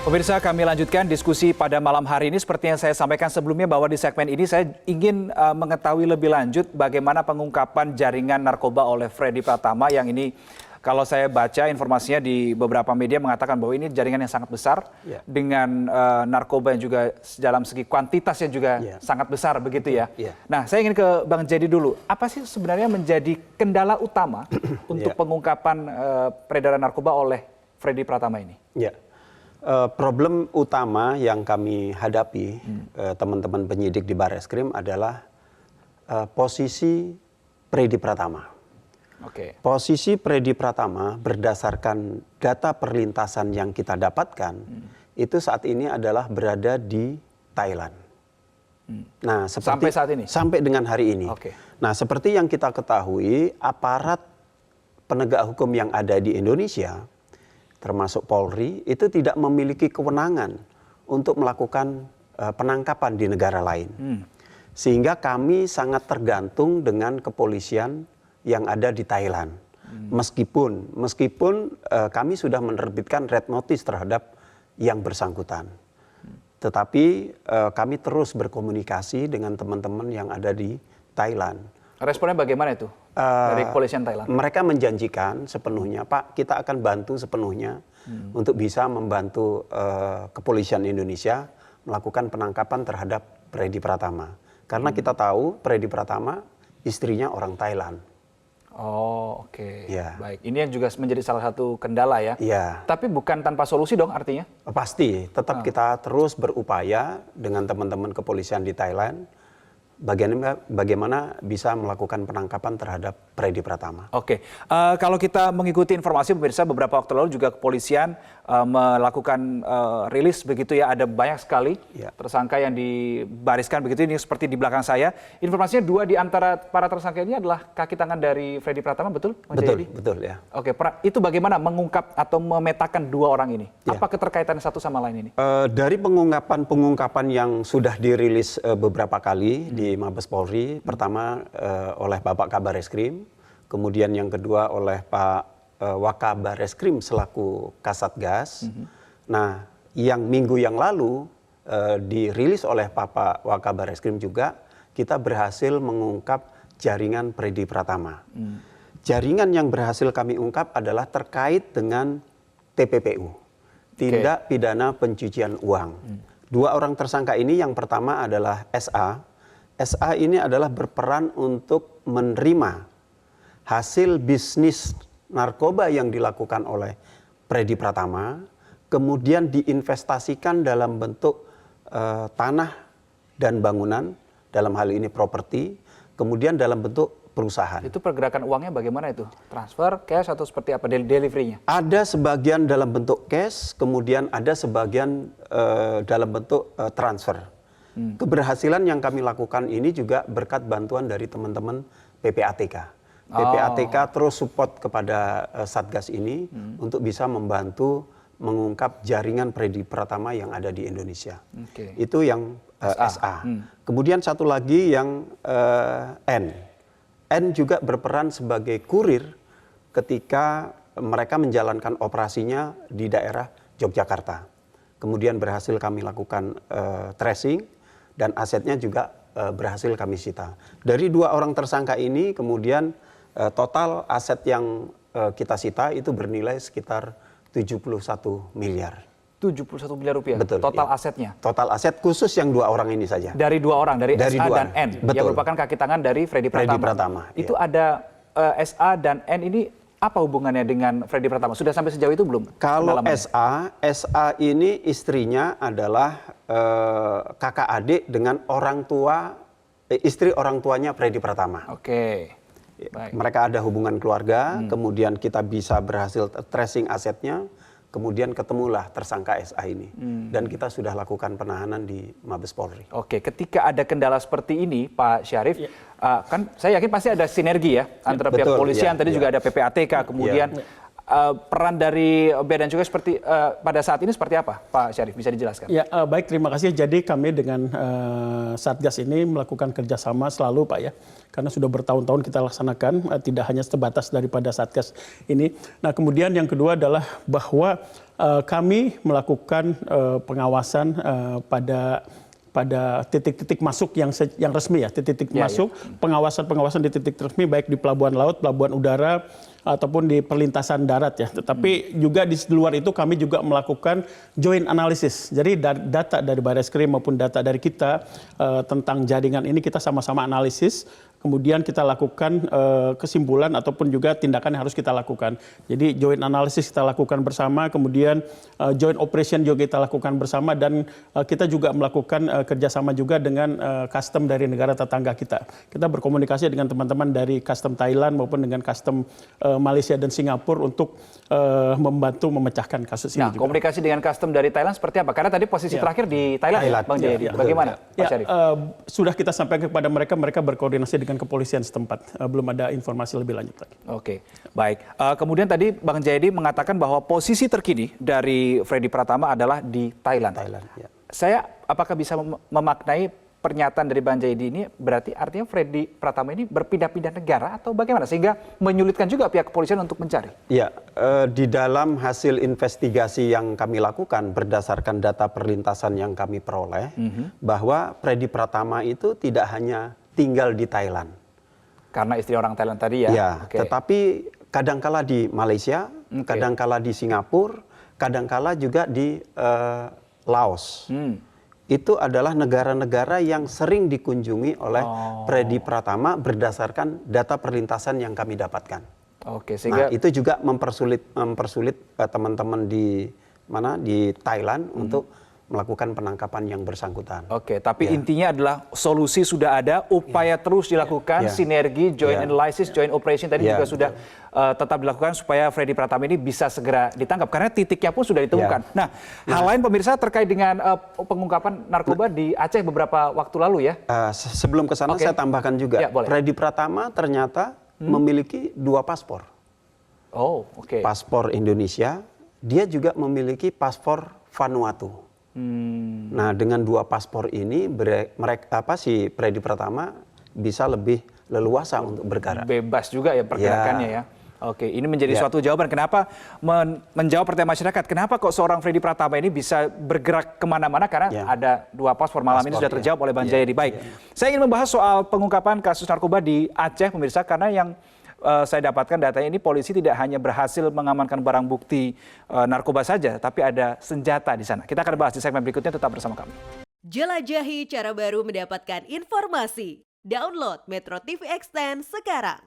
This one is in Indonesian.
Pemirsa, kami lanjutkan diskusi pada malam hari ini. Seperti yang saya sampaikan sebelumnya bahwa di segmen ini saya ingin mengetahui lebih lanjut bagaimana pengungkapan jaringan narkoba oleh Freddy Pratama yang ini kalau saya baca informasinya di beberapa media mengatakan bahwa ini jaringan yang sangat besar dengan narkoba yang juga dalam segi kuantitasnya juga sangat besar begitu ya. Nah, saya ingin ke Bang Jedi dulu. Apa sih sebenarnya menjadi kendala utama untuk pengungkapan peredaran narkoba oleh Freddy Pratama ini? Problem utama yang kami hadapi teman-teman penyidik di Barreskrim adalah posisi Freddy Pratama. Posisi Freddy Pratama berdasarkan data perlintasan yang kita dapatkan itu saat ini adalah berada di Thailand. Nah, sampai saat ini? Sampai dengan hari ini. Nah, seperti yang kita ketahui, aparat penegak hukum yang ada di Indonesia termasuk Polri, itu tidak memiliki kewenangan untuk melakukan penangkapan di negara lain. Sehingga kami sangat tergantung dengan kepolisian yang ada di Thailand. Meskipun kami sudah menerbitkan red notice terhadap yang bersangkutan. Tetapi kami terus berkomunikasi dengan teman-teman yang ada di Thailand. Responnya bagaimana itu dari kepolisian Thailand? Mereka menjanjikan sepenuhnya, Pak, kita akan bantu sepenuhnya untuk bisa membantu kepolisian Indonesia melakukan penangkapan terhadap Freddy Pratama. Karena kita tahu Freddy Pratama istrinya orang Thailand. Oh, oke. Baik. Ini yang juga menjadi salah satu kendala ya. Tapi bukan tanpa solusi dong artinya? Pasti. Tetap kita terus berupaya dengan teman-teman kepolisian di Thailand. Bagaimana bisa melakukan penangkapan terhadap Freddy Pratama. Kalau kita mengikuti informasi pemirsa, beberapa waktu lalu juga kepolisian melakukan rilis begitu ya, ada banyak sekali tersangka yang dibariskan begitu, ini seperti di belakang saya. Informasinya 2 di antara para tersangka ini adalah kaki tangan dari Freddy Pratama, betul? Betul ya. Itu bagaimana mengungkap atau memetakan 2 orang ini? Apa keterkaitan satu sama lain ini? Dari pengungkapan yang sudah dirilis beberapa kali di Mabes Polri, pertama oleh Bapak Kabar Eskrim, kemudian yang kedua oleh Pak Wakabar Eskrim selaku Kasatgas. Nah, yang minggu yang lalu dirilis oleh Bapak Wakabar Eskrim juga, kita berhasil mengungkap jaringan Freddy Pratama. Jaringan yang berhasil kami ungkap adalah terkait dengan TPPU, tindak pidana pencucian uang. 2 orang tersangka ini, yang pertama adalah SA. SA ini adalah berperan untuk menerima hasil bisnis narkoba yang dilakukan oleh Freddy Pratama, kemudian diinvestasikan dalam bentuk tanah dan bangunan, dalam hal ini properti, kemudian dalam bentuk perusahaan. Itu pergerakan uangnya bagaimana itu? Transfer, cash, atau seperti apa deliverynya? Ada sebagian dalam bentuk cash, kemudian ada sebagian dalam bentuk transfer. Keberhasilan yang kami lakukan ini juga berkat bantuan dari teman-teman PPATK. PPATK terus support kepada Satgas ini untuk bisa membantu mengungkap jaringan Freddy Pratama yang ada di Indonesia. Itu yang SA. Kemudian satu lagi yang N. N juga berperan sebagai kurir ketika mereka menjalankan operasinya di daerah Yogyakarta. Kemudian berhasil kami lakukan tracing, dan asetnya juga berhasil kami sita. Dari 2 orang tersangka ini kemudian total aset yang kita sita itu bernilai sekitar 71 miliar. 71 miliar rupiah? Betul. Total asetnya? Total aset khusus yang 2 orang ini saja. Dari 2 orang, dari SA dan N? Betul. Yang merupakan kaki tangan dari Freddy Pratama. Itu ada SA dan N ini apa hubungannya dengan Freddy Pratama? Sudah sampai sejauh itu belum? Kalau SA ini istrinya adalah kakak adik dengan istri orang tuanya Freddy Pratama. Baik. Mereka ada hubungan keluarga, kemudian kita bisa berhasil tracing asetnya, kemudian ketemulah tersangka SA ini. Dan kita sudah lakukan penahanan di Mabes Polri. Ketika ada kendala seperti ini, Pak Syarif, kan saya yakin pasti ada sinergi ya antara pihak kepolisian, tadi juga ada PPATK, kemudian peran dari Bea dan Cukai seperti pada saat ini seperti apa, Pak Syarif? Bisa dijelaskan? Baik, terima kasih. Jadi kami dengan Satgas ini melakukan kerjasama selalu, Pak ya. Karena sudah bertahun-tahun kita laksanakan, tidak hanya sebatas daripada Satgas ini. Nah, kemudian yang kedua adalah bahwa kami melakukan pengawasan pada titik-titik masuk yang resmi ya, titik-titik masuk, pengawasan di titik resmi baik di pelabuhan laut, pelabuhan udara ataupun di perlintasan darat ya. Tetapi juga di luar itu kami juga melakukan joint analysis. Jadi data dari Barreskrim maupun data dari kita tentang jaringan ini kita sama-sama analisis. Kemudian kita lakukan kesimpulan ataupun juga tindakan yang harus kita lakukan. Jadi joint analysis kita lakukan bersama, kemudian joint operation juga kita lakukan bersama, dan kita juga melakukan kerjasama juga dengan custom dari negara tetangga kita. Kita berkomunikasi dengan teman-teman dari custom Thailand maupun dengan custom Malaysia dan Singapura untuk membantu memecahkan kasus ini. Nah, juga. Komunikasi dengan custom dari Thailand seperti apa? Karena tadi posisi terakhir di Thailand, Bang Jayadi. Bagaimana, Pak Syarif? Sudah kita sampaikan kepada mereka, mereka berkoordinasi dengan kepolisian setempat. Belum ada informasi lebih lanjut lagi. Oke, baik. Kemudian tadi Bang Jayadi mengatakan bahwa posisi terkini dari Freddy Pratama adalah di Thailand. Ya. Saya apakah bisa memaknai pernyataan dari Bang Jayadi ini berarti artinya Freddy Pratama ini berpindah-pindah negara atau bagaimana sehingga menyulitkan juga pihak kepolisian untuk mencari? Ya, di dalam hasil investigasi yang kami lakukan berdasarkan data perlintasan yang kami peroleh, bahwa Freddy Pratama itu tidak hanya tinggal di Thailand. Karena istri orang Thailand tadi ya? Ya, tetapi kadangkala di Malaysia, kadangkala di Singapura, kadangkala juga di Laos. Itu adalah negara-negara yang sering dikunjungi oleh Freddy Pratama berdasarkan data perlintasan yang kami dapatkan. Oke, sehingga itu juga mempersulit teman-teman di Thailand untuk melakukan penangkapan yang bersangkutan. Oke, tapi intinya adalah solusi sudah ada, upaya terus dilakukan, sinergi, joint analysis, joint operation tadi juga sudah tetap dilakukan supaya Freddy Pratama ini bisa segera ditangkap karena titiknya pun sudah ditemukan. Nah, hal lain pemirsa terkait dengan pengungkapan narkoba di Aceh beberapa waktu lalu ya. Sebelum ke sana saya tambahkan juga, Freddy Pratama ternyata memiliki 2 paspor. Oh, oke. Paspor Indonesia, dia juga memiliki paspor Vanuatu. Nah, dengan 2 paspor ini si Freddy Pratama bisa lebih leluasa untuk bergerak. Bebas juga ya pergerakannya ya. Oke, ini menjadi suatu jawaban kenapa menjawab pertanyaan masyarakat. Kenapa kok seorang Freddy Pratama ini bisa bergerak kemana-mana karena ada 2 paspor. Malam ini sudah terjawab oleh Bang Jayadi. Baik, saya ingin membahas soal pengungkapan kasus narkoba di Aceh, pemirsa, karena yang saya dapatkan datanya ini polisi tidak hanya berhasil mengamankan barang bukti narkoba saja, tapi ada senjata di sana. Kita akan bahas di segmen berikutnya, tetap bersama kami. Jelajahi cara baru mendapatkan informasi. Download Metro TV Extend sekarang.